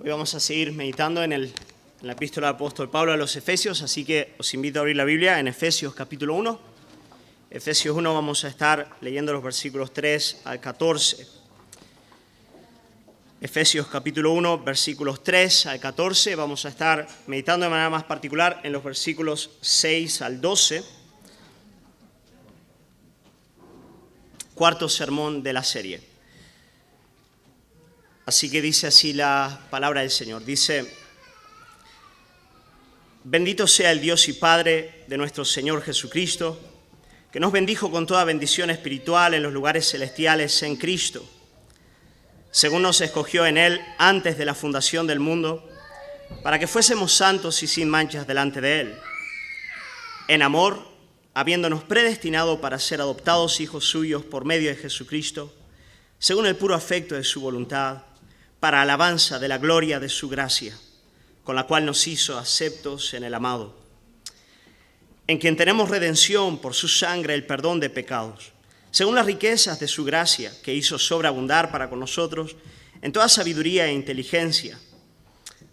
Hoy vamos a seguir meditando en la epístola del apóstol Pablo a los Efesios, así que os invito a abrir la Biblia en Efesios capítulo 1. Efesios 1 vamos a estar leyendo los versículos 3 al 14. Efesios capítulo 1, versículos 3 al 14. Vamos a estar meditando de manera más particular en los versículos 6 al 12. Cuarto sermón de la serie. Así que dice así la palabra del Señor. Dice: bendito sea el Dios y Padre de nuestro Señor Jesucristo, que nos bendijo con toda bendición espiritual en los lugares celestiales en Cristo, según nos escogió en Él antes de la fundación del mundo, para que fuésemos santos y sin manchas delante de Él, en amor, habiéndonos predestinado para ser adoptados hijos suyos por medio de Jesucristo, según el puro afecto de su voluntad, para alabanza de la gloria de su gracia, con la cual nos hizo aceptos en el amado, en quien tenemos redención por su sangre, el perdón de pecados, según las riquezas de su gracia, que hizo sobreabundar para con nosotros en toda sabiduría e inteligencia,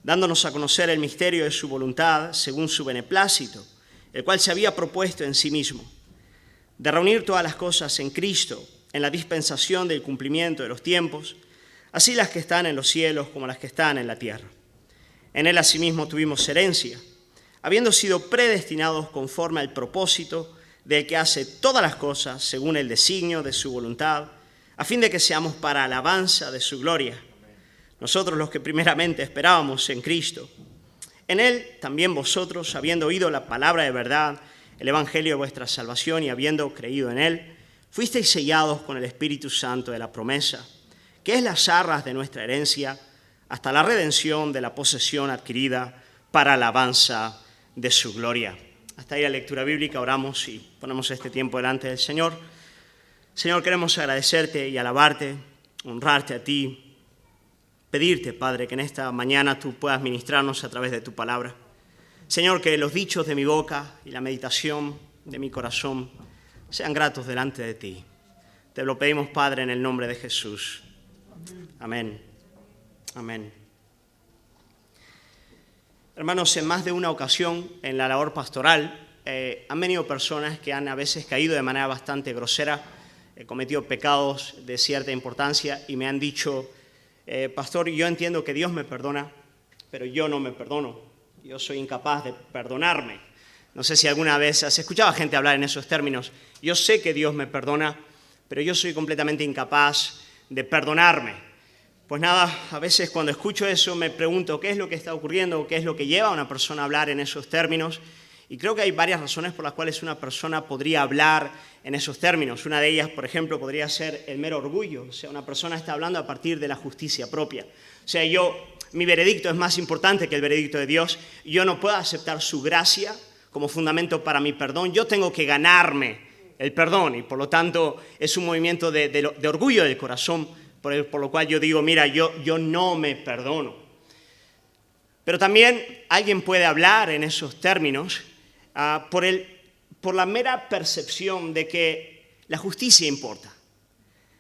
dándonos a conocer el misterio de su voluntad, según su beneplácito, el cual se había propuesto en sí mismo, de reunir todas las cosas en Cristo, en la dispensación del cumplimiento de los tiempos, así las que están en los cielos como las que están en la tierra. En Él asimismo tuvimos herencia, habiendo sido predestinados conforme al propósito del que hace todas las cosas según el designio de su voluntad, a fin de que seamos para alabanza de su gloria. Nosotros los que primeramente esperábamos en Cristo. En Él también vosotros, habiendo oído la palabra de verdad, el evangelio de vuestra salvación, y habiendo creído en Él, fuisteis sellados con el Espíritu Santo de la promesa, que es las arras de nuestra herencia, hasta la redención de la posesión adquirida para alabanza de su gloria. Hasta ahí la lectura bíblica. Oramos y ponemos este tiempo delante del Señor. Señor, queremos agradecerte y alabarte, honrarte a ti, pedirte, Padre, que en esta mañana tú puedas ministrarnos a través de tu palabra. Señor, que los dichos de mi boca y la meditación de mi corazón sean gratos delante de ti. Te lo pedimos, Padre, en el nombre de Jesús. Amén. Amén. Hermanos, en más de una ocasión en la labor pastoral han venido personas que han a veces caído de manera bastante grosera, cometido pecados de cierta importancia y me han dicho: pastor, yo entiendo que Dios me perdona, pero yo no me perdono. Yo soy incapaz de perdonarme. No sé si alguna vez has escuchado a gente hablar en esos términos. Yo sé que Dios me perdona, pero yo soy completamente incapaz de perdonarme. Pues nada, a veces cuando escucho eso me pregunto qué es lo que está ocurriendo, qué es lo que lleva a una persona a hablar en esos términos. Y creo que hay varias razones por las cuales una persona podría hablar en esos términos. Una de ellas, por ejemplo, podría ser el mero orgullo. O sea, una persona está hablando a partir de la justicia propia. O sea, mi veredicto es más importante que el veredicto de Dios. Yo no puedo aceptar su gracia como fundamento para mi perdón. Yo tengo que ganarme el perdón y por lo tanto es un movimiento de orgullo del corazón por lo cual yo digo, mira, yo no me perdono. Pero también alguien puede hablar en esos términos por la mera percepción de que la justicia importa,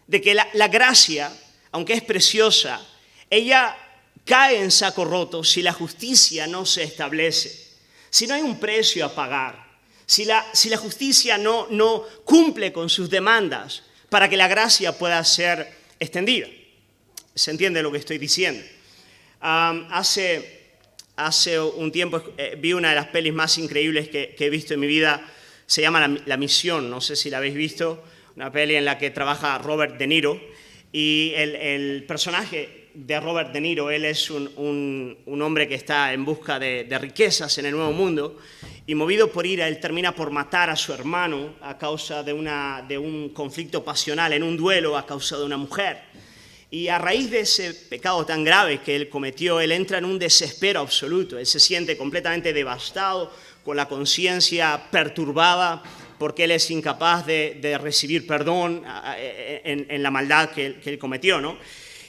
de que la gracia, aunque es preciosa, ella cae en saco roto si la justicia no se establece, si no hay un precio a pagar. Si la justicia no cumple con sus demandas para que la gracia pueda ser extendida. ¿Se entiende lo que estoy diciendo? Hace un tiempo vi una de las pelis más increíbles que he visto en mi vida. Se llama La Misión, no sé si la habéis visto. Una peli en la que trabaja Robert De Niro. Y el personaje de Robert De Niro, él es un hombre que está en busca de riquezas en el Nuevo Mundo. Y movido por ira, él termina por matar a su hermano a causa de un conflicto pasional, en un duelo a causa de una mujer. Y a raíz de ese pecado tan grave que él cometió, él entra en un desespero absoluto. Él se siente completamente devastado, con la conciencia perturbada, porque él es incapaz de recibir perdón en la maldad que él cometió, ¿no?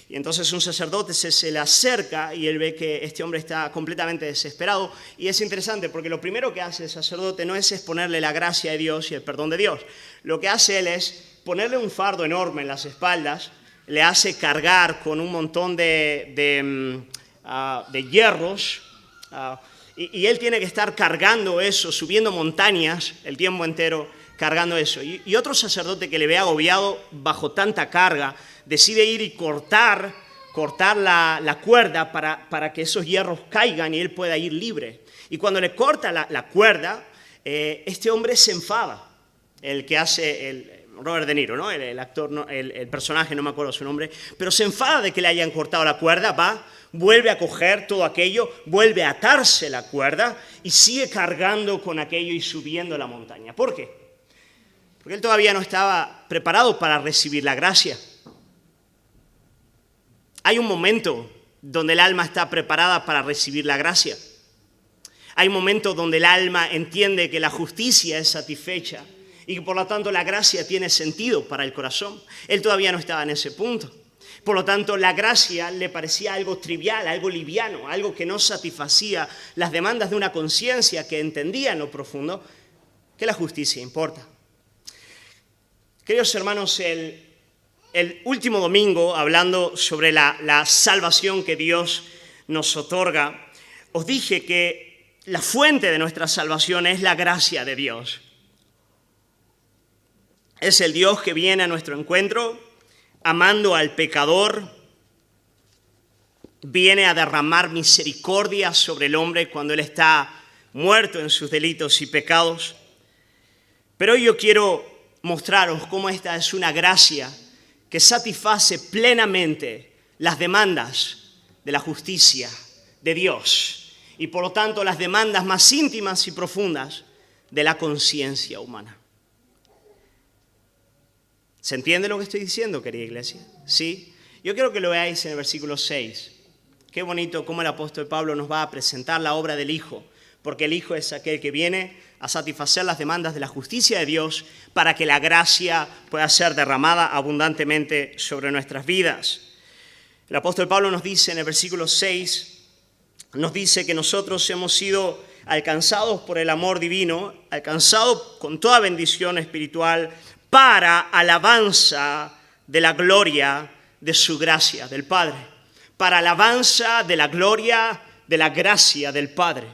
Y entonces un sacerdote se le acerca y él ve que este hombre está completamente desesperado. Y es interesante porque lo primero que hace el sacerdote no es exponerle la gracia de Dios y el perdón de Dios. Lo que hace él es ponerle un fardo enorme en las espaldas, le hace cargar con un montón de de hierros, y él tiene que estar cargando eso, subiendo montañas el tiempo entero, cargando eso. Y otro sacerdote que le ve agobiado bajo tanta carga, decide ir y cortar la cuerda para que esos hierros caigan y él pueda ir libre. Y cuando le corta la cuerda, este hombre se enfada, el que hace Robert De Niro, ¿no? El actor, ¿no? El personaje, no me acuerdo su nombre, pero se enfada de que le hayan cortado la cuerda, vuelve a coger todo aquello, vuelve a atarse la cuerda y sigue cargando con aquello y subiendo la montaña. ¿Por qué? Porque él todavía no estaba preparado para recibir la gracia. Hay un momento donde el alma está preparada para recibir la gracia. Hay momentos donde el alma entiende que la justicia es satisfecha y que por lo tanto la gracia tiene sentido para el corazón. Él todavía no estaba en ese punto. Por lo tanto, la gracia le parecía algo trivial, algo liviano, algo que no satisfacía las demandas de una conciencia que entendía en lo profundo que la justicia importa. Queridos hermanos, el último domingo, hablando sobre la salvación que Dios nos otorga, os dije que la fuente de nuestra salvación es la gracia de Dios. Es el Dios que viene a nuestro encuentro, amando al pecador, viene a derramar misericordia sobre el hombre cuando él está muerto en sus delitos y pecados. Pero hoy yo quiero mostraros cómo esta es una gracia que satisface plenamente las demandas de la justicia de Dios y por lo tanto las demandas más íntimas y profundas de la conciencia humana. ¿Se entiende lo que estoy diciendo, querida iglesia? ¿Sí? Yo quiero que lo veáis en el versículo 6. Qué bonito cómo el apóstol Pablo nos va a presentar la obra del Hijo, porque el Hijo es aquel que viene a satisfacer las demandas de la justicia de Dios para que la gracia pueda ser derramada abundantemente sobre nuestras vidas. El apóstol Pablo nos dice en el versículo 6, nos dice que nosotros hemos sido alcanzados por el amor divino, alcanzados con toda bendición espiritual para alabanza de la gloria de su gracia, del Padre. Para alabanza de la gloria de la gracia del Padre.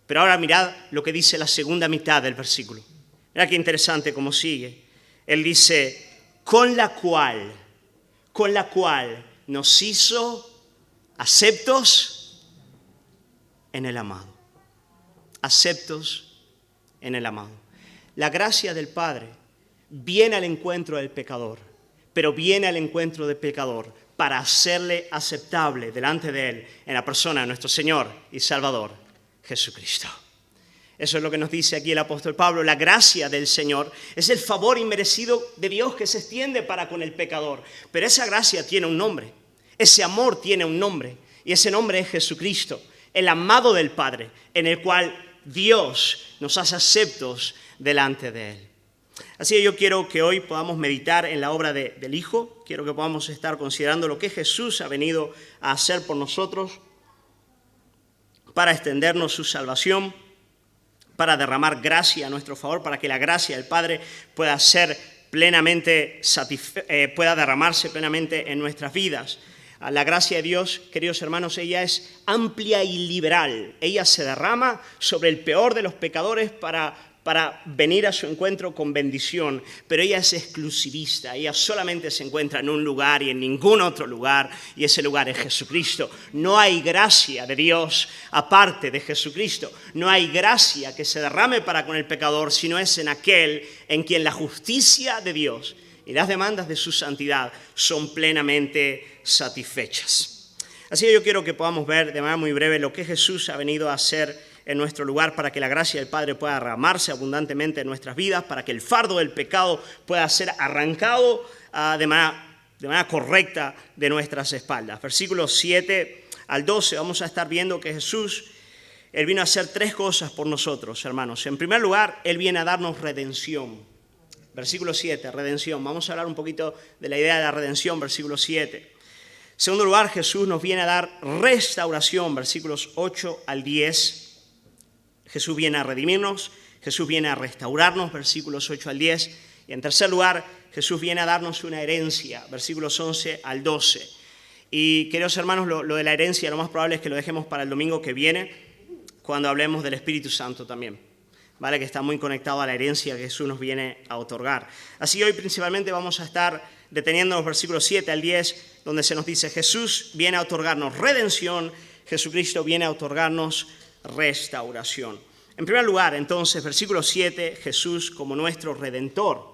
Pero ahora mirad lo que dice la segunda mitad del versículo. Mirad qué interesante cómo sigue. Él dice, con la cual nos hizo aceptos en el amado. Aceptos en el amado. La gracia del Padre viene al encuentro del pecador, pero viene al encuentro del pecador para hacerle aceptable delante de él en la persona de nuestro Señor y Salvador, Jesucristo. Eso es lo que nos dice aquí el apóstol Pablo. La gracia del Señor es el favor inmerecido de Dios que se extiende para con el pecador. Pero esa gracia tiene un nombre, ese amor tiene un nombre, y ese nombre es Jesucristo, el amado del Padre, en el cual Dios nos hace aceptos delante de él. Así que yo quiero que hoy podamos meditar en la obra del Hijo. Quiero que podamos estar considerando lo que Jesús ha venido a hacer por nosotros para extendernos su salvación, para derramar gracia a nuestro favor, para que la gracia del Padre pueda ser plenamente pueda derramarse plenamente en nuestras vidas. La gracia de Dios, queridos hermanos, ella es amplia y liberal. Ella se derrama sobre el peor de los pecadores para venir a su encuentro con bendición, pero ella es exclusivista, ella solamente se encuentra en un lugar y en ningún otro lugar, y ese lugar es Jesucristo. No hay gracia de Dios aparte de Jesucristo, no hay gracia que se derrame para con el pecador, sino es en aquel en quien la justicia de Dios y las demandas de su santidad son plenamente satisfechas. Así que yo quiero que podamos ver de manera muy breve lo que Jesús ha venido a hacer en nuestro lugar para que la gracia del Padre pueda derramarse abundantemente en nuestras vidas, para que el fardo del pecado pueda ser arrancado de manera correcta de nuestras espaldas. Versículos 7 al 12 vamos a estar viendo que Jesús, Él vino a hacer tres cosas por nosotros, hermanos. En primer lugar, Él viene a darnos redención. Versículo 7, redención. Vamos a hablar un poquito de la idea de la redención, versículo 7. En segundo lugar, Jesús nos viene a dar restauración, versículos 8 al 10. Jesús viene a redimirnos, Jesús viene a restaurarnos, versículos 8 al 10. Y en tercer lugar, Jesús viene a darnos una herencia, versículos 11 al 12. Y queridos hermanos, lo de la herencia lo más probable es que lo dejemos para el domingo que viene, cuando hablemos del Espíritu Santo también, ¿vale? Que está muy conectado a la herencia que Jesús nos viene a otorgar. Así que hoy principalmente vamos a estar deteniendo los versículos 7 al 10, donde se nos dice: Jesús viene a otorgarnos redención, Jesucristo viene a otorgarnos restauración. En primer lugar, entonces, versículo 7, Jesús como nuestro Redentor.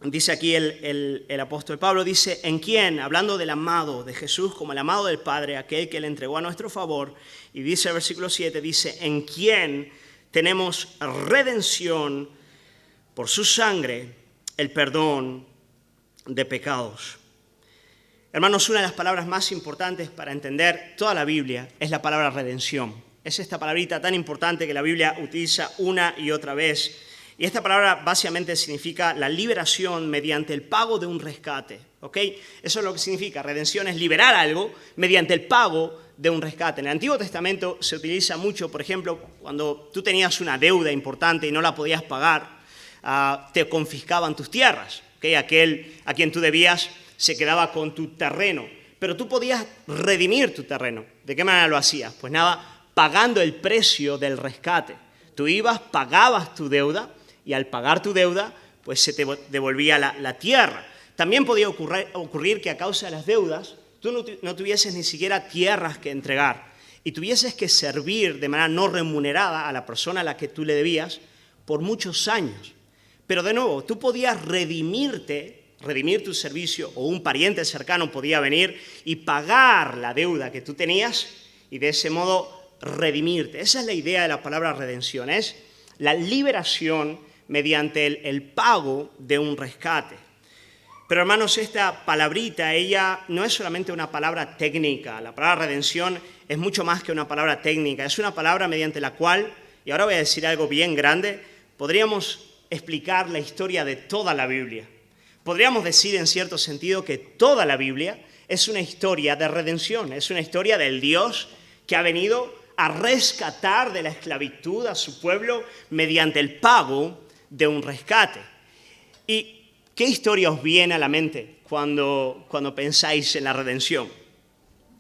Dice aquí el apóstol Pablo, dice, en quien, hablando del amado de Jesús como el amado del Padre, aquel que le entregó a nuestro favor, y dice el versículo 7, dice, en quien tenemos redención por su sangre, el perdón de pecados. Hermanos, una de las palabras más importantes para entender toda la Biblia es la palabra redención. Es esta palabrita tan importante que la Biblia utiliza una y otra vez. Y esta palabra básicamente significa la liberación mediante el pago de un rescate, ¿ok? Eso es lo que significa. Redención es liberar algo mediante el pago de un rescate. En el Antiguo Testamento se utiliza mucho, por ejemplo, cuando tú tenías una deuda importante y no la podías pagar, te confiscaban tus tierras, ¿ok? Aquel a quien tú debías se quedaba con tu terreno, pero tú podías redimir tu terreno. ¿De qué manera lo hacías? Pues nada, pagando el precio del rescate. Tú ibas, pagabas tu deuda, y al pagar tu deuda, pues se te devolvía la tierra. También podía ocurrir que a causa de las deudas, tú no tuvieses ni siquiera tierras que entregar y tuvieses que servir de manera no remunerada a la persona a la que tú le debías por muchos años. Pero de nuevo, tú podías redimir tu servicio, o un pariente cercano podía venir y pagar la deuda que tú tenías y de ese modo redimirte. Esa es la idea de la palabra redención, es la liberación mediante el pago de un rescate. Pero hermanos, esta palabrita, ella no es solamente una palabra técnica. La palabra redención es mucho más que una palabra técnica. Es una palabra mediante la cual, y ahora voy a decir algo bien grande, podríamos explicar la historia de toda la Biblia. Podríamos decir en cierto sentido que toda la Biblia es una historia de redención, es una historia del Dios que ha venido a rescatar de la esclavitud a su pueblo mediante el pago de un rescate. ¿Y qué historia os viene a la mente cuando pensáis en la redención?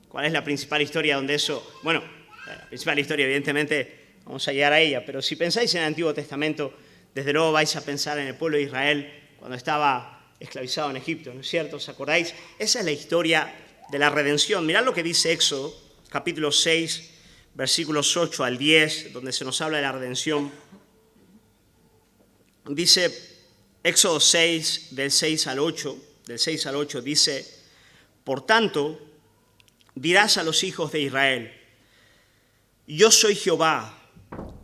¿Cuál es la principal historia donde eso? Bueno, la principal historia, evidentemente, vamos a llegar a ella, pero si pensáis en el Antiguo Testamento, desde luego vais a pensar en el pueblo de Israel cuando estaba esclavizado en Egipto, ¿no es cierto? ¿Os acordáis? Esa es la historia de la redención. Mirad lo que dice Éxodo, capítulo 6, versículos 8 al 10, donde se nos habla de la redención. Dice Éxodo 6, del 6 al 8, dice, por tanto, dirás a los hijos de Israel, yo soy Jehová,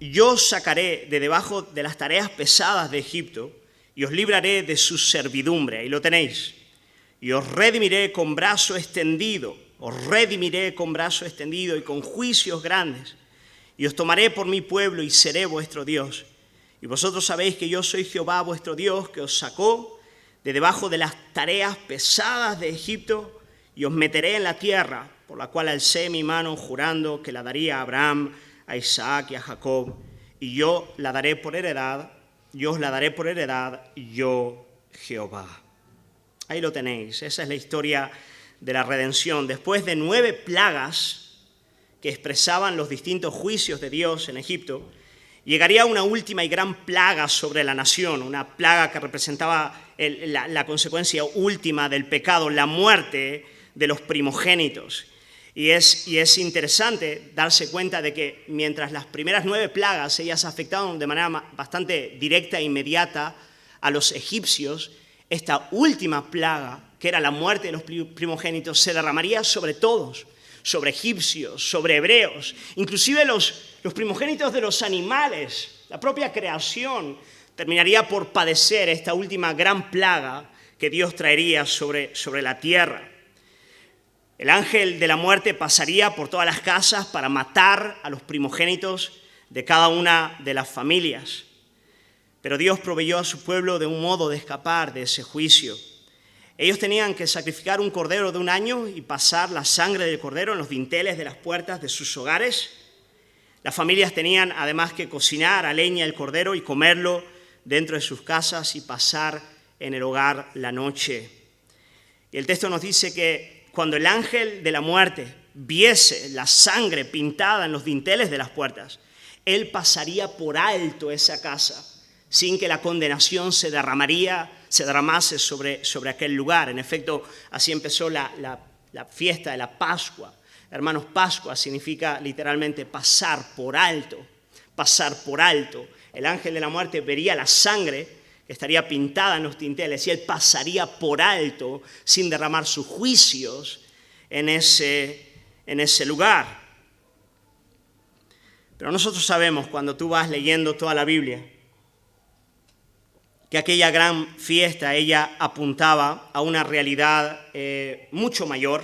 yo os sacaré de debajo de las tareas pesadas de Egipto y os libraré de su servidumbre. Ahí lo tenéis. Y os redimiré con brazo extendido, y con juicios grandes. Y os tomaré por mi pueblo y seré vuestro Dios. Y vosotros sabéis que yo soy Jehová vuestro Dios, que os sacó de debajo de las tareas pesadas de Egipto y os meteré en la tierra, por la cual alcé mi mano jurando que la daría a Abraham, a Isaac y a Jacob. Y yo os la daré por heredad, yo Jehová. Ahí lo tenéis, esa es la historia de la redención. Después de 9 plagas que expresaban los distintos juicios de Dios en Egipto, llegaría una última y gran plaga sobre la nación, una plaga que representaba la consecuencia última del pecado, la muerte de los primogénitos. Y es interesante darse cuenta de que mientras las primeras 9 plagas, ellas afectaron de manera bastante directa e inmediata a los egipcios, esta última plaga, que era la muerte de los primogénitos, se derramaría sobre todos, sobre egipcios, sobre hebreos, inclusive los primogénitos de los animales, la propia creación, terminaría por padecer esta última gran plaga que Dios traería sobre la tierra. El ángel de la muerte pasaría por todas las casas para matar a los primogénitos de cada una de las familias. Pero Dios proveyó a su pueblo de un modo de escapar de ese juicio. Ellos tenían que sacrificar un cordero de 1 año y pasar la sangre del cordero en los dinteles de las puertas de sus hogares. Las familias tenían además que cocinar a leña el cordero y comerlo dentro de sus casas y pasar en el hogar la noche. Y el texto nos dice que cuando el ángel de la muerte viese la sangre pintada en los dinteles de las puertas, él pasaría por alto esa casa sin que la condenación se derramase sobre aquel lugar. En efecto, así empezó la fiesta de la Pascua. Hermanos, Pascua significa literalmente pasar por alto, pasar por alto. El ángel de la muerte vería la sangre que estaría pintada en los dinteles y él pasaría por alto sin derramar sus juicios en ese lugar. Pero nosotros sabemos, cuando tú vas leyendo toda la Biblia, que aquella gran fiesta, ella apuntaba a una realidad mucho mayor,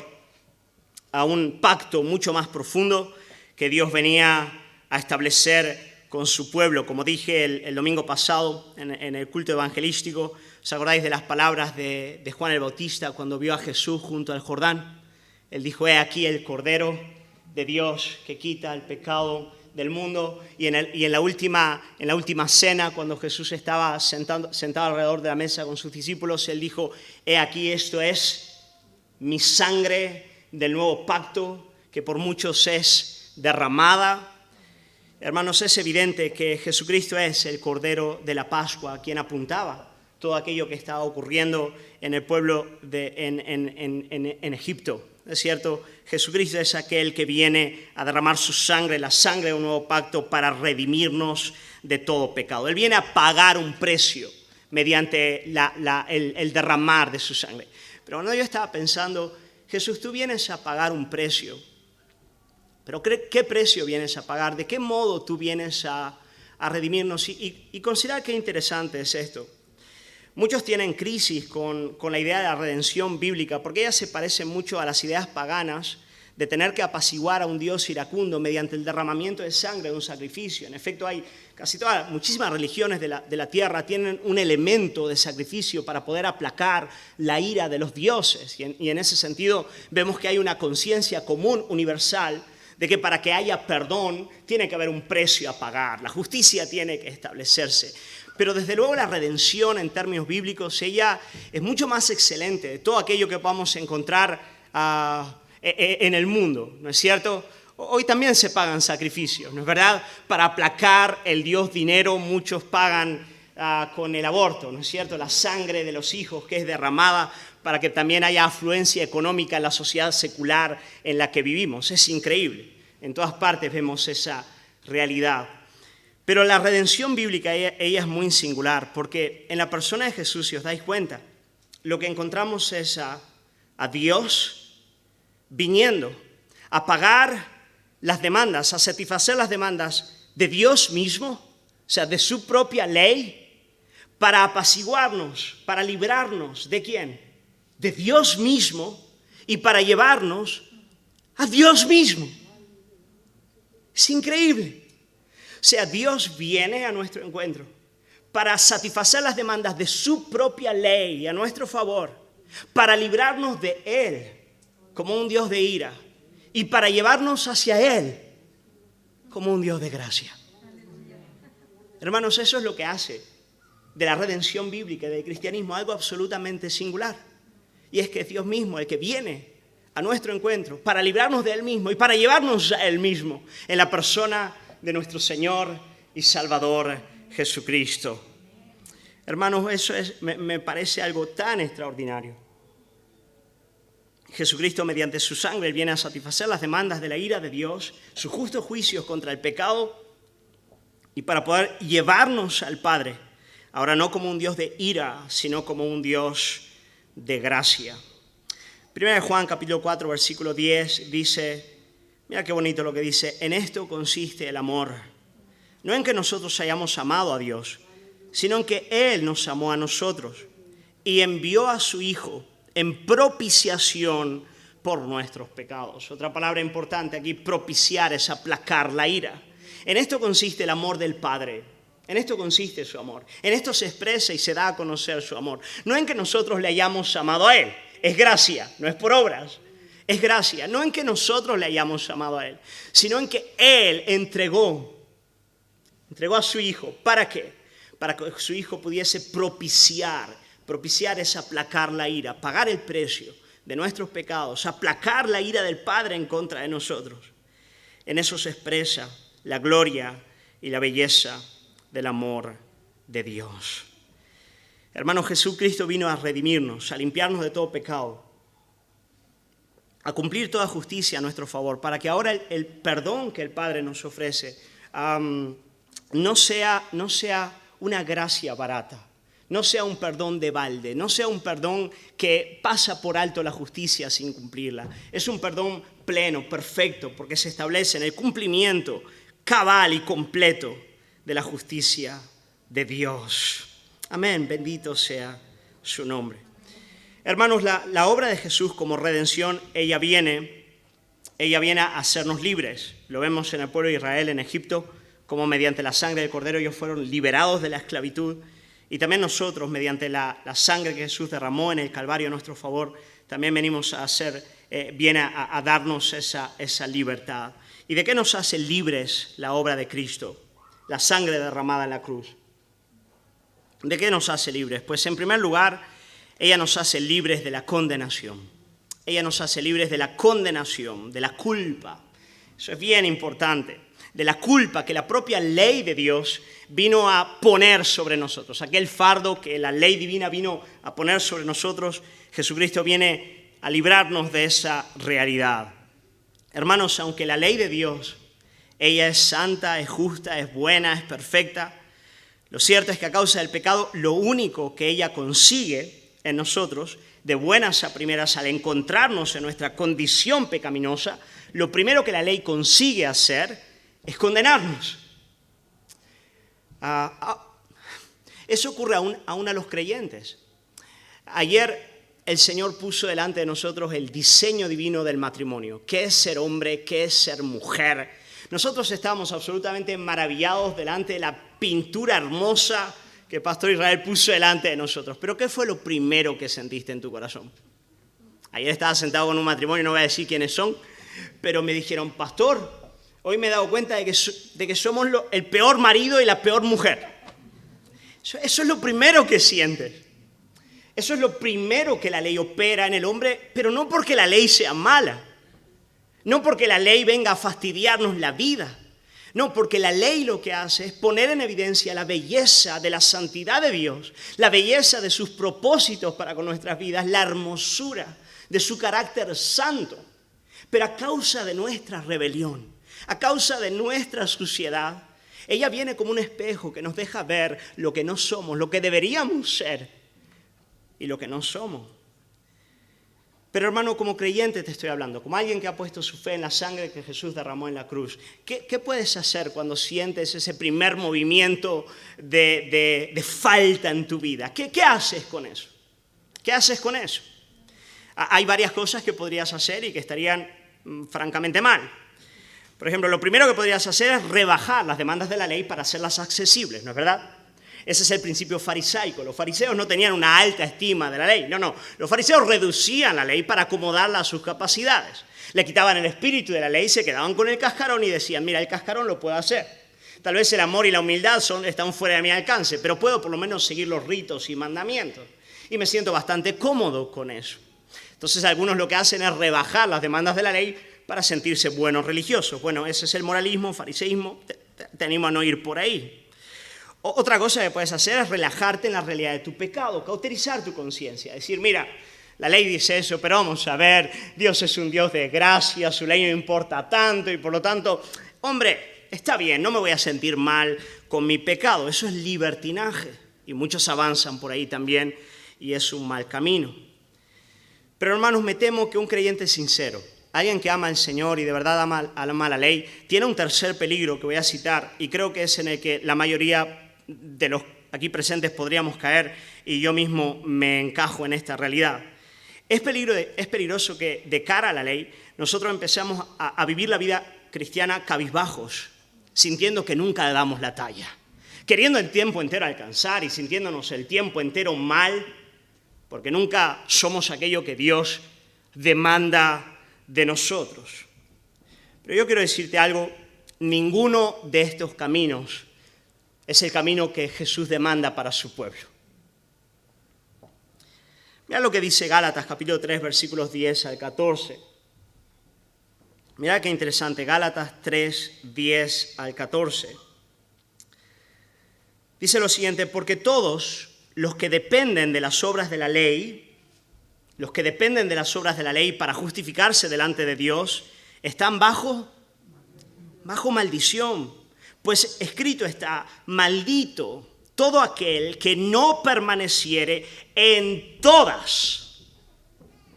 a un pacto mucho más profundo que Dios venía a establecer con su pueblo. Como dije el domingo pasado en el culto evangelístico, ¿os acordáis de las palabras de Juan el Bautista cuando vio a Jesús junto al Jordán? Él dijo: he aquí el Cordero de Dios que quita el pecado del mundo. Y en la última cena, cuando Jesús estaba sentado alrededor de la mesa con sus discípulos, él dijo: he aquí, esto es mi sangre del nuevo pacto, que por muchos es derramada. Hermanos, es evidente que Jesucristo es el Cordero de la Pascua, a quien apuntaba todo aquello que estaba ocurriendo en el pueblo en Egipto. ¿Es cierto? Jesucristo es aquel que viene a derramar su sangre, la sangre de un nuevo pacto, para redimirnos de todo pecado. Él viene a pagar un precio mediante el derramar de su sangre. Pero cuando yo estaba pensando, Jesús, tú vienes a pagar un precio. Pero ¿qué precio vienes a pagar? ¿De qué modo tú vienes a redimirnos? Y considerar qué interesante es esto. Muchos tienen crisis con la idea de la redención bíblica, porque ella se parece mucho a las ideas paganas de tener que apaciguar a un Dios iracundo mediante el derramamiento de sangre de un sacrificio. En efecto, muchísimas religiones de la tierra tienen un elemento de sacrificio para poder aplacar la ira de los dioses. Y en ese sentido vemos que hay una conciencia común, universal, de que para que haya perdón tiene que haber un precio a pagar, la justicia tiene que establecerse. Pero desde luego la redención en términos bíblicos, ella es mucho más excelente de todo aquello que podamos encontrar en el mundo, ¿no es cierto? Hoy también se pagan sacrificios, ¿no es verdad? Para aplacar el dios dinero, muchos pagan con el aborto, ¿no es cierto? La sangre de los hijos que es derramada para que también haya afluencia económica en la sociedad secular en la que vivimos. Es increíble. En todas partes vemos esa realidad. Pero la redención bíblica, ella es muy singular, porque en la persona de Jesús, si os dais cuenta, lo que encontramos es a Dios viniendo a pagar las demandas, a satisfacer las demandas de Dios mismo, o sea, de su propia ley, para apaciguarnos, para librarnos ¿de quién? De Dios mismo, y para llevarnos a Dios mismo. Es increíble. O sea, Dios viene a nuestro encuentro para satisfacer las demandas de su propia ley a nuestro favor, para librarnos de Él como un Dios de ira y para llevarnos hacia Él como un Dios de gracia. Hermanos, eso es lo que hace de la redención bíblica y del cristianismo algo absolutamente singular. Y es que es Dios mismo el que viene a nuestro encuentro para librarnos de Él mismo y para llevarnos a Él mismo en la persona de nuestro Señor y Salvador Jesucristo. Hermanos, eso me parece algo tan extraordinario. Jesucristo, mediante su sangre, viene a satisfacer las demandas de la ira de Dios, sus justos juicios contra el pecado, y para poder llevarnos al Padre, ahora no como un Dios de ira, sino como un Dios de gracia. 1 Juan capítulo 4, versículo 10 dice... Mira qué bonito lo que dice: en esto consiste el amor, no en que nosotros hayamos amado a Dios, sino en que Él nos amó a nosotros y envió a su Hijo en propiciación por nuestros pecados. Otra palabra importante aquí, propiciar, es aplacar la ira. En esto consiste el amor del Padre, en esto consiste su amor, en esto se expresa y se da a conocer su amor. No en que nosotros le hayamos amado a Él, es gracia, no es por obras. Es gracia, no en que nosotros le hayamos amado a Él, sino en que Él entregó a su Hijo. ¿Para qué? Para que su Hijo pudiese propiciar. Propiciar es aplacar la ira, pagar el precio de nuestros pecados, aplacar la ira del Padre en contra de nosotros. En eso se expresa la gloria y la belleza del amor de Dios. Hermanos, Jesucristo vino a redimirnos, a limpiarnos de todo pecado, a cumplir toda justicia a nuestro favor, para que ahora el perdón que el Padre nos ofrece no sea una gracia barata, no sea un perdón de balde, no sea un perdón que pasa por alto la justicia sin cumplirla. Es un perdón pleno, perfecto, porque se establece en el cumplimiento cabal y completo de la justicia de Dios. Amén, bendito sea su nombre. Hermanos, la obra de Jesús como redención, ella viene a hacernos libres. Lo vemos en el pueblo de Israel en Egipto, como mediante la sangre del Cordero ellos fueron liberados de la esclavitud. Y también nosotros, mediante la sangre que Jesús derramó en el Calvario a nuestro favor, también venimos viene a darnos esa libertad. ¿Y de qué nos hace libres la obra de Cristo? La sangre derramada en la cruz. ¿De qué nos hace libres? Pues en primer lugar, ella nos hace libres de la condenación. Ella nos hace libres de la condenación, de la culpa. Eso es bien importante. De la culpa que la propia ley de Dios vino a poner sobre nosotros. Aquel fardo que la ley divina vino a poner sobre nosotros, Jesucristo viene a librarnos de esa realidad. Hermanos, aunque la ley de Dios, ella es santa, es justa, es buena, es perfecta, lo cierto es que a causa del pecado, lo único que ella consigue en nosotros, de buenas a primeras, al encontrarnos en nuestra condición pecaminosa, lo primero que la ley consigue hacer es condenarnos. Eso ocurre aún a los creyentes. Ayer el Señor puso delante de nosotros el diseño divino del matrimonio. ¿Qué es ser hombre? ¿Qué es ser mujer? Nosotros estábamos absolutamente maravillados delante de la pintura hermosa que Pastor Israel puso delante de nosotros. Pero ¿qué fue lo primero que sentiste en tu corazón? Ayer estaba sentado con un matrimonio, no voy a decir quiénes son, pero me dijeron, pastor, hoy me he dado cuenta de que somos el peor marido y la peor mujer. Eso es lo primero que sientes. Eso es lo primero que la ley opera en el hombre, pero no porque la ley sea mala. No porque la ley venga a fastidiarnos la vida. No, porque la ley lo que hace es poner en evidencia la belleza de la santidad de Dios, la belleza de sus propósitos para con nuestras vidas, la hermosura de su carácter santo. Pero a causa de nuestra rebelión, a causa de nuestra suciedad, ella viene como un espejo que nos deja ver lo que no somos, lo que deberíamos ser y lo que no somos. Pero hermano, como creyente te estoy hablando, como alguien que ha puesto su fe en la sangre que Jesús derramó en la cruz. ¿Qué puedes hacer cuando sientes ese primer movimiento de falta en tu vida? ¿Qué haces con eso? ¿Qué haces con eso? Hay varias cosas que podrías hacer y que estarían francamente mal. Por ejemplo, lo primero que podrías hacer es rebajar las demandas de la ley para hacerlas accesibles, ¿no es verdad? Ese es el principio farisaico. Los fariseos no tenían una alta estima de la ley. No. Los fariseos reducían la ley para acomodarla a sus capacidades. Le quitaban el espíritu de la ley, se quedaban con el cascarón y decían, mira, el cascarón lo puedo hacer. Tal vez el amor y la humildad están fuera de mi alcance, pero puedo por lo menos seguir los ritos y mandamientos. Y me siento bastante cómodo con eso. Entonces algunos lo que hacen es rebajar las demandas de la ley para sentirse buenos religiosos. Bueno, ese es el moralismo, fariseísmo. Te animo a no ir por ahí. Otra cosa que puedes hacer es relajarte en la realidad de tu pecado, cauterizar tu conciencia, decir, mira, la ley dice eso, pero vamos a ver, Dios es un Dios de gracia, su ley no importa tanto y por lo tanto, hombre, está bien, no me voy a sentir mal con mi pecado, eso es libertinaje y muchos avanzan por ahí también y es un mal camino. Pero hermanos, me temo que un creyente sincero, alguien que ama al Señor y de verdad ama la ley, tiene un tercer peligro que voy a citar y creo que es en el que la mayoría de los aquí presentes podríamos caer y yo mismo me encajo en esta realidad. Es peligroso que de cara a la ley nosotros empecemos a vivir la vida cristiana cabizbajos, sintiendo que nunca damos la talla, queriendo el tiempo entero alcanzar y sintiéndonos el tiempo entero mal, porque nunca somos aquello que Dios demanda de nosotros. Pero yo quiero decirte algo, ninguno de estos caminos es el camino que Jesús demanda para su pueblo. Mira lo que dice Gálatas, capítulo 3, versículos 10 al 14. Mira qué interesante, Gálatas 3, 10 al 14. Dice lo siguiente: porque todos los que dependen de las obras de la ley, para justificarse delante de Dios, están bajo maldición. Pues escrito está: maldito todo aquel que no permaneciere en todas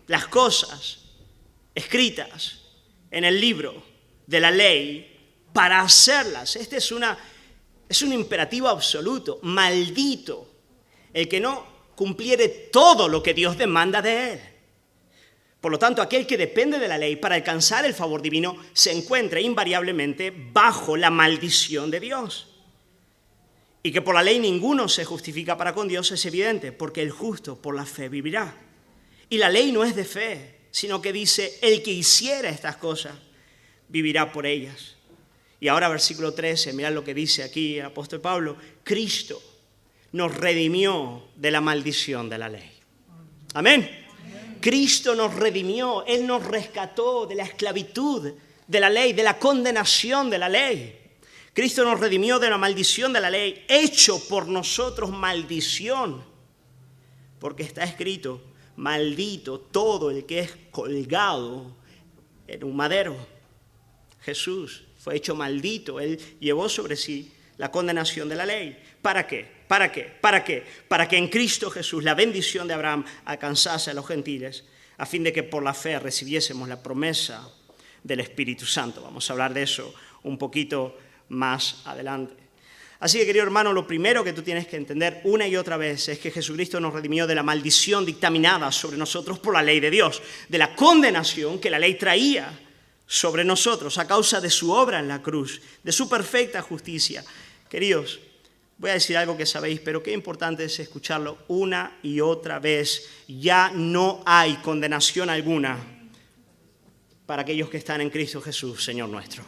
las cosas escritas en el libro de la ley para hacerlas. Este es un imperativo absoluto. Maldito el que no cumpliere todo lo que Dios demanda de él. Por lo tanto, aquel que depende de la ley para alcanzar el favor divino se encuentra invariablemente bajo la maldición de Dios. Y que por la ley ninguno se justifica para con Dios es evidente, porque el justo por la fe vivirá. Y la ley no es de fe, sino que dice: el que hiciera estas cosas vivirá por ellas. Y ahora versículo 13, mirad lo que dice aquí el apóstol Pablo: Cristo nos redimió de la maldición de la ley. Amén. Cristo nos redimió, Él nos rescató de la esclavitud de la ley, de la condenación de la ley. Cristo nos redimió de la maldición de la ley, hecho por nosotros maldición, porque está escrito: maldito todo el que es colgado en un madero. Jesús fue hecho maldito, Él llevó sobre sí la condenación de la ley. ¿Para qué? ¿Para qué? ¿Para qué? Para que en Cristo Jesús la bendición de Abraham alcanzase a los gentiles, a fin de que por la fe recibiésemos la promesa del Espíritu Santo. Vamos a hablar de eso un poquito más adelante. Así que, querido hermano, lo primero que tú tienes que entender una y otra vez es que Jesucristo nos redimió de la maldición dictaminada sobre nosotros por la ley de Dios, de la condenación que la ley traía sobre nosotros a causa de su obra en la cruz, de su perfecta justicia. Queridos, voy a decir algo que sabéis, pero qué importante es escucharlo una y otra vez. Ya no hay condenación alguna para aquellos que están en Cristo Jesús, Señor nuestro.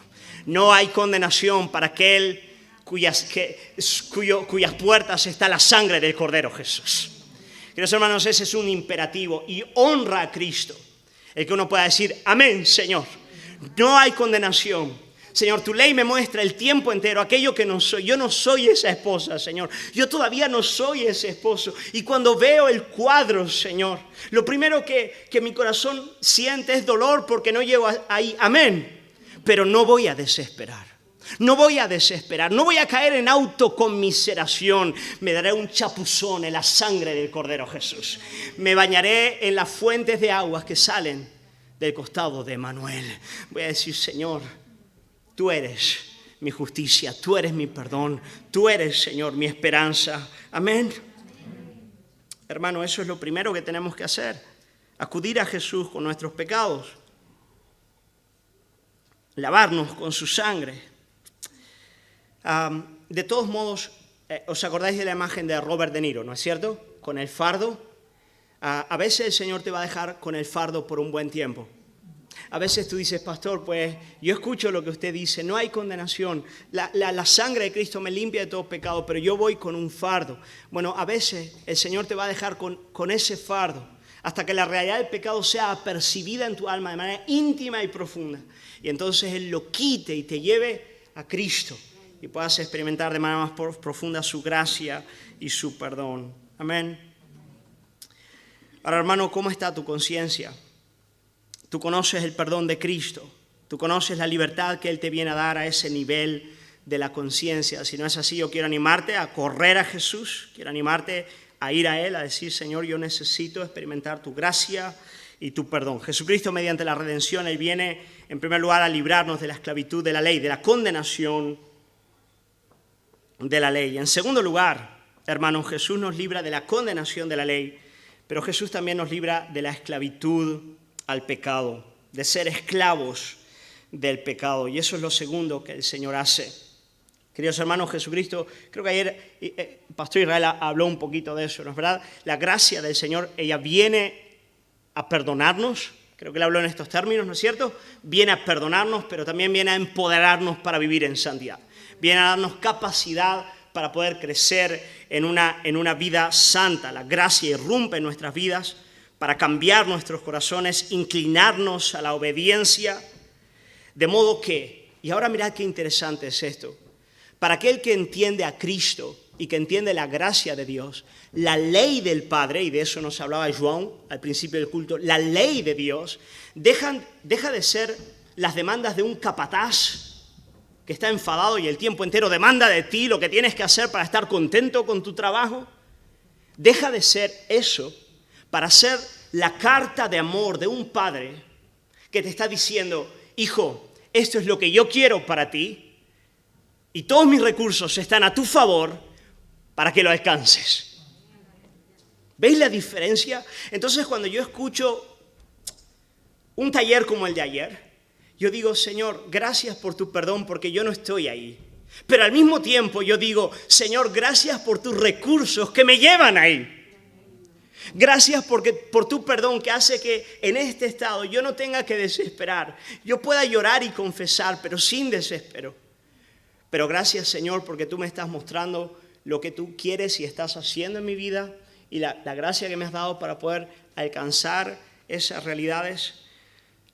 No hay condenación para aquel cuyas puertas está la sangre del Cordero Jesús. Queridos hermanos, ese es un imperativo y honra a Cristo el que uno pueda decir: amén, Señor. No hay condenación. Señor, tu ley me muestra el tiempo entero aquello que no soy. Yo no soy esa esposa, Señor. Yo todavía no soy ese esposo. Y cuando veo el cuadro, Señor, lo primero que mi corazón siente es dolor porque no llego ahí. Amén. Pero no voy a desesperar. No voy a desesperar. No voy a caer en autoconmiseración. Me daré un chapuzón en la sangre del Cordero Jesús. Me bañaré en las fuentes de aguas que salen del costado de Emanuel. Voy a decir: Señor, tú eres mi justicia, tú eres mi perdón, tú eres, Señor, mi esperanza. Amén. Hermano, eso es lo primero que tenemos que hacer: acudir a Jesús con nuestros pecados, lavarnos con su sangre. De todos modos, ¿os acordáis de la imagen de Robert De Niro, no es cierto? Con el fardo. A veces el Señor te va a dejar con el fardo por un buen tiempo. A veces tú dices: pastor, pues yo escucho lo que usted dice, no hay condenación, la sangre de Cristo me limpia de todo pecado, pero yo voy con un fardo. Bueno, a veces el Señor te va a dejar con ese fardo hasta que la realidad del pecado sea percibida en tu alma de manera íntima y profunda. Y entonces Él lo quite y te lleve a Cristo y puedas experimentar de manera más profunda su gracia y su perdón. Amén. Ahora, hermano, ¿cómo está tu conciencia? Tú conoces el perdón de Cristo. Tú conoces la libertad que Él te viene a dar a ese nivel de la conciencia. Si no es así, yo quiero animarte a correr a Jesús. Quiero animarte a ir a Él, a decir: Señor, yo necesito experimentar tu gracia y tu perdón. Jesucristo, mediante la redención, Él viene en primer lugar a librarnos de la esclavitud de la ley, de la condenación de la ley. En segundo lugar, hermanos, Jesús nos libra de la condenación de la ley, pero Jesús también nos libra de la esclavitud al pecado, de ser esclavos del pecado. Y eso es lo segundo que el Señor hace. Queridos hermanos, Jesucristo, creo que ayer el pastor Israel habló un poquito de eso, ¿no es verdad? La gracia del Señor, ella viene a perdonarnos. Creo que él habló en estos términos, ¿no es cierto? Viene a perdonarnos, pero también viene a empoderarnos para vivir en santidad. Viene a darnos capacidad para poder crecer en una vida santa. La gracia irrumpe en nuestras vidas para cambiar nuestros corazones, inclinarnos a la obediencia, de modo que, y ahora mirad qué interesante es esto, para aquel que entiende a Cristo y que entiende la gracia de Dios, la ley del Padre, y de eso nos hablaba Joan al principio del culto, la ley de Dios deja de ser las demandas de un capataz que está enfadado y el tiempo entero demanda de ti lo que tienes que hacer para estar contento con tu trabajo. Deja de ser eso para ser la carta de amor de un padre que te está diciendo, hijo, esto es lo que yo quiero para ti y todos mis recursos están a tu favor para que lo alcances. ¿Veis la diferencia? Entonces, cuando yo escucho un taller como el de ayer, yo digo, Señor, gracias por tu perdón porque yo no estoy ahí. Pero al mismo tiempo yo digo, Señor, gracias por tus recursos que me llevan ahí. Gracias por tu perdón que hace que en este estado yo no tenga que desesperar. Yo pueda llorar y confesar, pero sin desespero. Pero gracias, Señor, porque tú me estás mostrando lo que tú quieres y estás haciendo en mi vida y la gracia que me has dado para poder alcanzar esas realidades.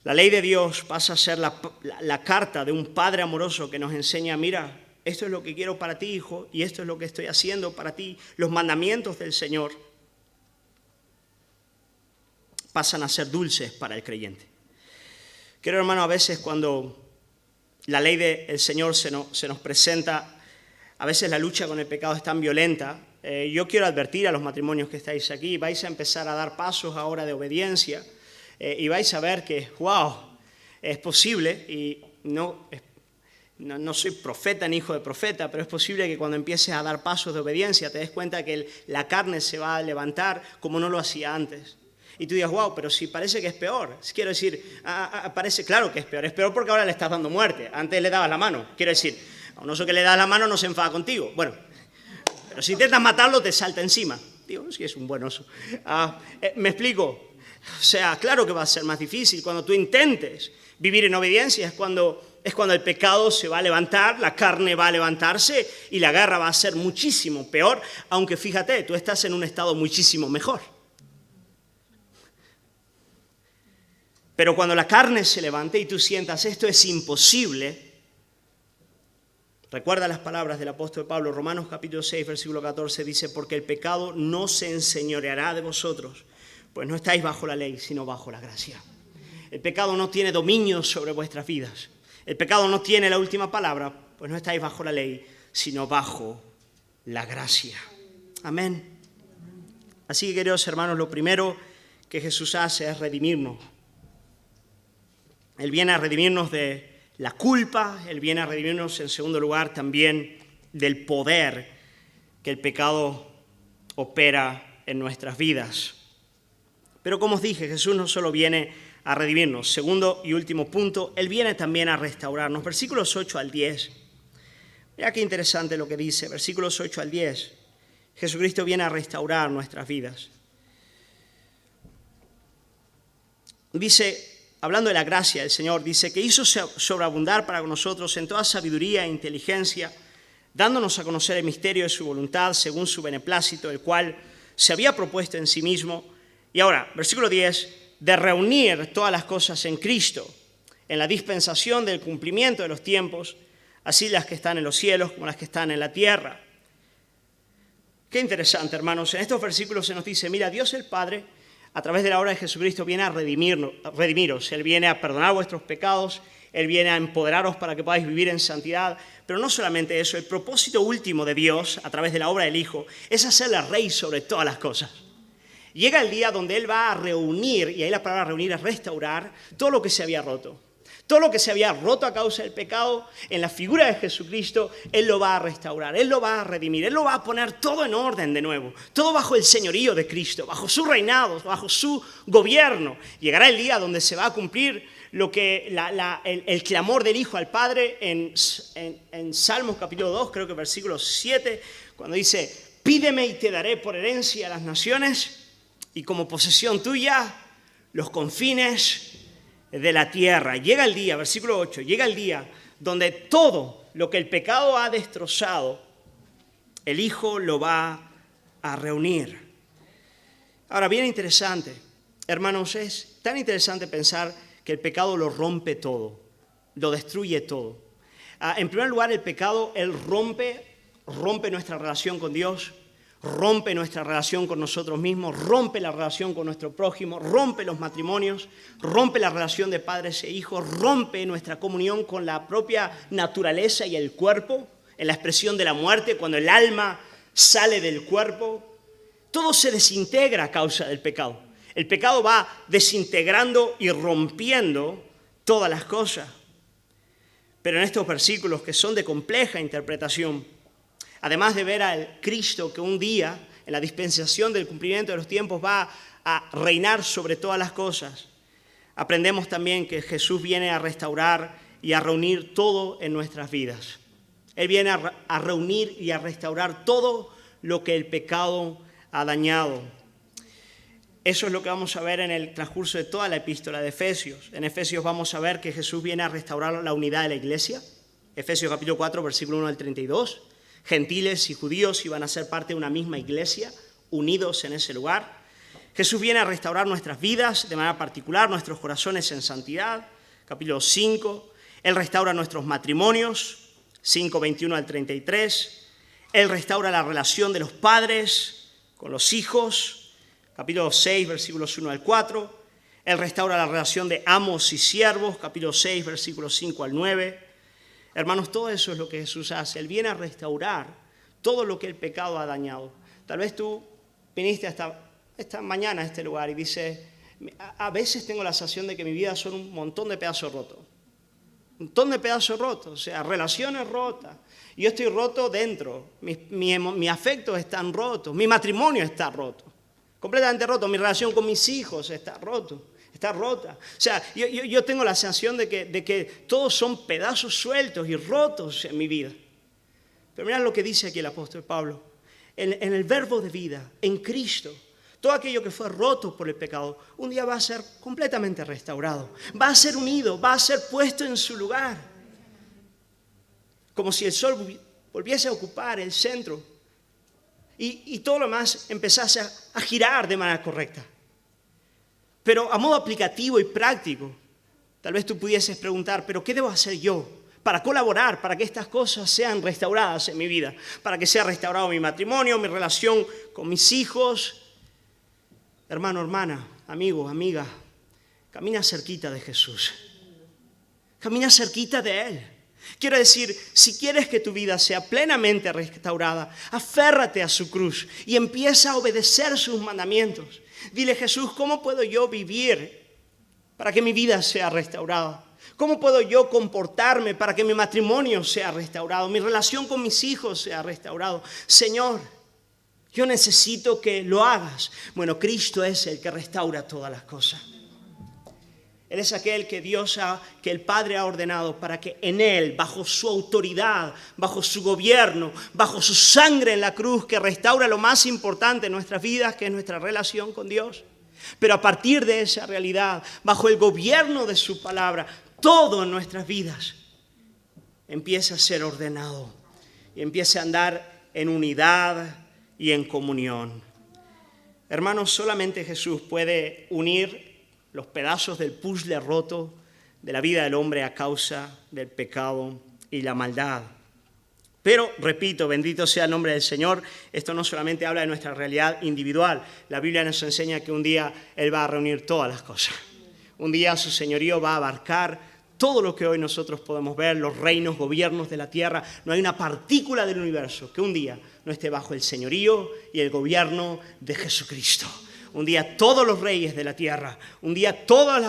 La ley de Dios pasa a ser la carta de un padre amoroso que nos enseña, mira, esto es lo que quiero para ti, hijo, y esto es lo que estoy haciendo para ti. Los mandamientos del Señor pasan a ser dulces para el creyente. Querido hermano, a veces cuando la ley del Señor se nos presenta, a veces la lucha con el pecado es tan violenta. Yo quiero advertir a los matrimonios que estáis aquí, vais a empezar a dar pasos ahora de obediencia y vais a ver que, wow, es posible, y no soy profeta ni hijo de profeta, pero es posible que cuando empieces a dar pasos de obediencia te des cuenta que la carne se va a levantar como no lo hacía antes. Y tú digas, wow, pero si parece que es peor. Quiero decir, parece claro que es peor porque ahora le estás dando muerte. Antes le dabas la mano. Quiero decir, a un oso que le das la mano no se enfada contigo. Bueno, pero si intentas matarlo te salta encima. Digo, sí es un buen oso. ¿Me explico? O sea, claro que va a ser más difícil. Cuando tú intentes vivir en obediencia es cuando el pecado se va a levantar, la carne va a levantarse y la guerra va a ser muchísimo peor, aunque fíjate, tú estás en un estado muchísimo mejor. Pero cuando la carne se levante y tú sientas esto es imposible, recuerda las palabras del apóstol Pablo, Romanos capítulo 6, versículo 14, dice, porque el pecado no se enseñoreará de vosotros, pues no estáis bajo la ley, sino bajo la gracia. El pecado no tiene dominio sobre vuestras vidas. El pecado no tiene la última palabra, pues no estáis bajo la ley, sino bajo la gracia. Amén. Así que, queridos hermanos, lo primero que Jesús hace es redimirnos. Él viene a redimirnos de la culpa, Él viene a redimirnos en segundo lugar también del poder que el pecado opera en nuestras vidas. Pero como os dije, Jesús no solo viene a redimirnos. Segundo y último punto, Él viene también a restaurarnos. Versículos 8 al 10. Mira qué interesante lo que dice, versículos 8 al 10. Jesucristo viene a restaurar nuestras vidas. Dice, hablando de la gracia del Señor, dice que hizo sobreabundar para nosotros en toda sabiduría e inteligencia, dándonos a conocer el misterio de su voluntad según su beneplácito, el cual se había propuesto en sí mismo. Y ahora, versículo 10, de reunir todas las cosas en Cristo, en la dispensación del cumplimiento de los tiempos, así las que están en los cielos como las que están en la tierra. Qué interesante, hermanos. En estos versículos se nos dice, mira, Dios el Padre, a través de la obra de Jesucristo, viene a redimiros. Él viene a perdonar vuestros pecados, Él viene a empoderaros para que podáis vivir en santidad. Pero no solamente eso, el propósito último de Dios, a través de la obra del Hijo, es hacerle rey sobre todas las cosas. Llega el día donde Él va a reunir, y ahí la palabra reunir es restaurar, todo lo que se había roto. Todo lo que se había roto a causa del pecado, en la figura de Jesucristo, Él lo va a restaurar, Él lo va a redimir, Él lo va a poner todo en orden de nuevo, todo bajo el señorío de Cristo, bajo su reinado, bajo su gobierno. Llegará el día donde se va a cumplir lo que el clamor del Hijo al Padre en Salmos capítulo 2, creo que versículo 7, cuando dice, pídeme y te daré por herencia a las naciones y como posesión tuya los confines de la tierra. Llega el día, versículo 8, llega el día donde todo lo que el pecado ha destrozado, el Hijo lo va a reunir. Ahora, bien interesante, Hermanos, es tan interesante pensar que el pecado lo rompe todo, lo destruye todo. En primer lugar, el pecado, él rompe nuestra relación con Dios, rompe nuestra relación con nosotros mismos, rompe la relación con nuestro prójimo, rompe los matrimonios, rompe la relación de padres e hijos, rompe nuestra comunión con la propia naturaleza y el cuerpo, en la expresión de la muerte, cuando el alma sale del cuerpo. Todo se desintegra a causa del pecado. El pecado va desintegrando y rompiendo todas las cosas. Pero en estos versículos que son de compleja interpretación, además de ver al Cristo que un día, en la dispensación del cumplimiento de los tiempos, va a reinar sobre todas las cosas, aprendemos también que Jesús viene a restaurar y a reunir todo en nuestras vidas. Él viene a reunir y a restaurar todo lo que el pecado ha dañado. Eso es lo que vamos a ver en el transcurso de toda la epístola de Efesios. En Efesios vamos a ver que Jesús viene a restaurar la unidad de la iglesia. Efesios capítulo 4, versículo 1 al 32. Gentiles y judíos iban a ser parte de una misma iglesia, unidos en ese lugar. Jesús viene a restaurar nuestras vidas, de manera particular, nuestros corazones en santidad. Capítulo 5. Él restaura nuestros matrimonios, 5, 21 al 33. Él restaura la relación de los padres con los hijos, capítulo 6, versículos 1 al 4. Él restaura la relación de amos y siervos, capítulo 6, versículos 5 al 9. Hermanos, todo eso es lo que Jesús hace. Él viene a restaurar todo lo que el pecado ha dañado. Tal vez tú viniste esta mañana a este lugar y dices, a veces tengo la sensación de que mi vida son un montón de pedazos rotos. Un montón de pedazos rotos, o sea, relaciones rotas. Yo estoy roto dentro, mis afectos están rotos, mi matrimonio está roto. Completamente roto, mi relación con mis hijos está rota. O sea, yo tengo la sensación de que todos son pedazos sueltos y rotos en mi vida. Pero mirad lo que dice aquí el apóstol Pablo. En el verbo de vida, en Cristo, todo aquello que fue roto por el pecado, un día va a ser completamente restaurado. Va a ser unido, va a ser puesto en su lugar. Como si el sol volviese a ocupar el centro. Y todo lo más empezase a girar de manera correcta. Pero a modo aplicativo y práctico, tal vez tú pudieses preguntar, ¿pero qué debo hacer yo para colaborar, para que estas cosas sean restauradas en mi vida? Para que sea restaurado mi matrimonio, mi relación con mis hijos. Hermano, hermana, amigo, amiga, camina cerquita de Jesús. Camina cerquita de Él. Quiero decir, si quieres que tu vida sea plenamente restaurada, aférrate a su cruz y empieza a obedecer sus mandamientos. Dile, Jesús, ¿cómo puedo yo vivir para que mi vida sea restaurada? ¿Cómo puedo yo comportarme para que mi matrimonio sea restaurado, mi relación con mis hijos sea restaurado? Señor, yo necesito que lo hagas. Bueno, Cristo es el que restaura todas las cosas. Él es aquel que que el Padre ha ordenado para que en Él, bajo su autoridad, bajo su gobierno, bajo su sangre en la cruz, que restaura lo más importante en nuestras vidas, que es nuestra relación con Dios. Pero a partir de esa realidad, bajo el gobierno de su palabra, todo en nuestras vidas empieza a ser ordenado y empieza a andar en unidad y en comunión. Hermanos, solamente Jesús puede unir los pedazos del puzzle roto de la vida del hombre a causa del pecado y la maldad. Pero, repito, bendito sea el nombre del Señor, esto no solamente habla de nuestra realidad individual. La Biblia nos enseña que un día Él va a reunir todas las cosas. Un día su señorío va a abarcar todo lo que hoy nosotros podemos ver, los reinos, gobiernos de la tierra. No hay una partícula del universo que un día no esté bajo el señorío y el gobierno de Jesucristo. Un día todos los reyes de la tierra, un día todas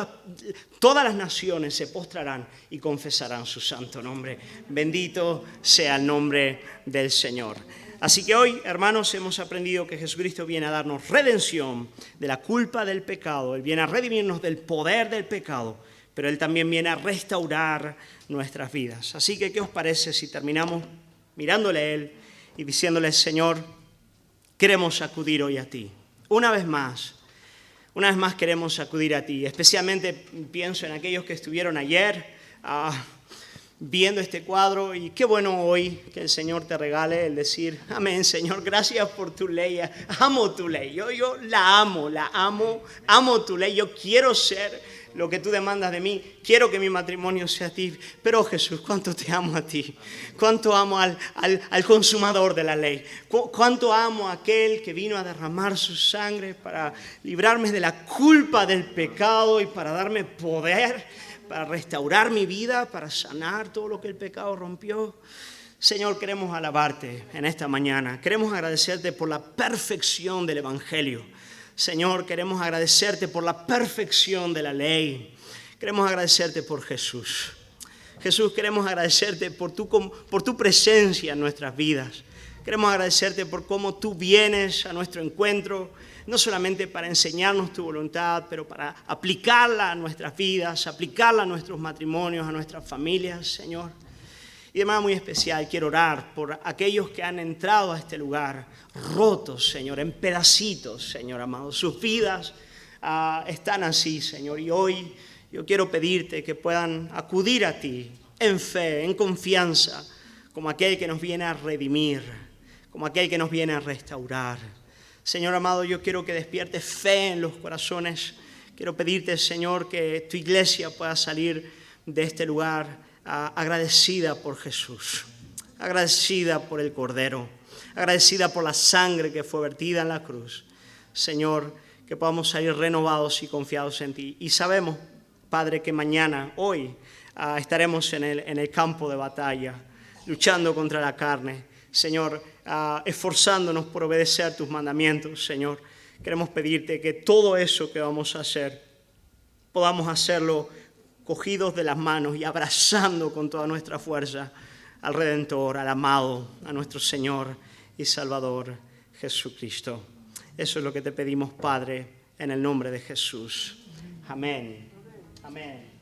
las naciones se postrarán y confesarán su santo nombre. Bendito sea el nombre del Señor. Así que hoy, hermanos, hemos aprendido que Jesucristo viene a darnos redención de la culpa del pecado. Él viene a redimirnos del poder del pecado, pero Él también viene a restaurar nuestras vidas. Así que, ¿qué os parece si terminamos mirándole a Él y diciéndole, Señor, queremos acudir hoy a ti? Una vez más queremos acudir a ti. Especialmente pienso en aquellos que estuvieron ayer. viendo este cuadro y qué bueno hoy que el Señor te regale el decir, amén, Señor, gracias por tu ley, amo tu ley, yo la amo tu ley, yo quiero ser lo que tú demandas de mí, quiero que mi matrimonio sea a ti, pero Jesús, cuánto te amo a ti, cuánto amo al consumador de la ley, cuánto amo a aquel que vino a derramar su sangre para librarme de la culpa del pecado y para darme poder, para restaurar mi vida, para sanar todo lo que el pecado rompió. Señor, queremos alabarte en esta mañana, queremos agradecerte por la perfección del Evangelio. Señor, queremos agradecerte por la perfección de la ley. Queremos agradecerte por Jesús. Jesús, queremos agradecerte por tu presencia en nuestras vidas. Queremos agradecerte por cómo tú vienes a nuestro encuentro, no solamente para enseñarnos tu voluntad, pero para aplicarla a nuestras vidas, aplicarla a nuestros matrimonios, a nuestras familias, Señor. Y de manera muy especial quiero orar por aquellos que han entrado a este lugar rotos, Señor, en pedacitos, Señor amado. Sus vidas están así, Señor. Y hoy yo quiero pedirte que puedan acudir a ti en fe, en confianza, como aquel que nos viene a redimir, como aquel que nos viene a restaurar. Señor amado, yo quiero que despiertes fe en los corazones. Quiero pedirte, Señor, que tu iglesia pueda salir de este lugar agradecida por Jesús, agradecida por el Cordero, agradecida por la sangre que fue vertida en la cruz. Señor, que podamos salir renovados y confiados en ti. Y sabemos, Padre, que mañana, hoy, estaremos en el campo de batalla, luchando contra la carne. Señor, esforzándonos por obedecer tus mandamientos, Señor. Queremos pedirte que todo eso que vamos a hacer, podamos hacerlo cogidos de las manos y abrazando con toda nuestra fuerza al Redentor, al amado, a nuestro Señor y Salvador Jesucristo. Eso es lo que te pedimos, Padre, en el nombre de Jesús. Amén. Amén.